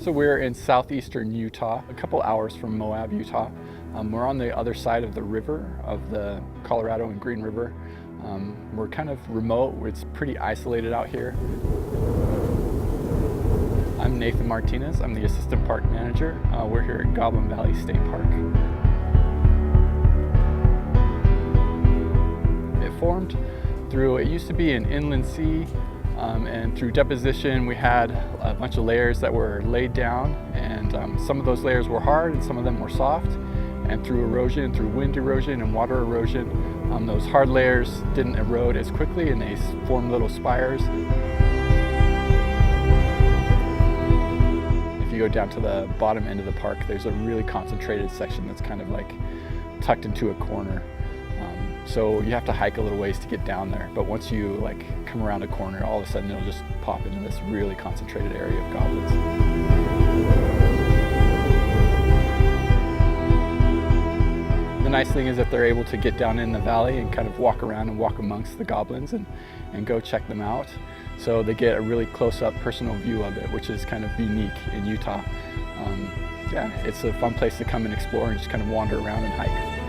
So we're in southeastern Utah, a couple hours from Moab, Utah. We're on the other side of the river, of the Colorado and Green River. We're kind of remote, it's pretty isolated out here. I'm Nathan Martinez, I'm the Assistant Park Manager. We're here at Goblin Valley State Park. It formed through, it used to be an inland sea, and through deposition we had a bunch of layers that were laid down, and some of those layers were hard and some of them were soft. And through erosion, through wind erosion and water erosion, those hard layers didn't erode as quickly and they formed little spires. If you go down to the bottom end of the park, there's a really concentrated section that's kind of like tucked into a corner. So you have to hike a little ways to get down there, but once you like come around a corner, all of a sudden it'll just pop into this really concentrated area of goblins. The nice thing is that they're able to get down in the valley and kind of walk around and walk amongst the goblins and go check them out. So they get a really close-up personal view of it, which is kind of unique in Utah. Yeah, it's a fun place to come and explore and just kind of wander around and hike.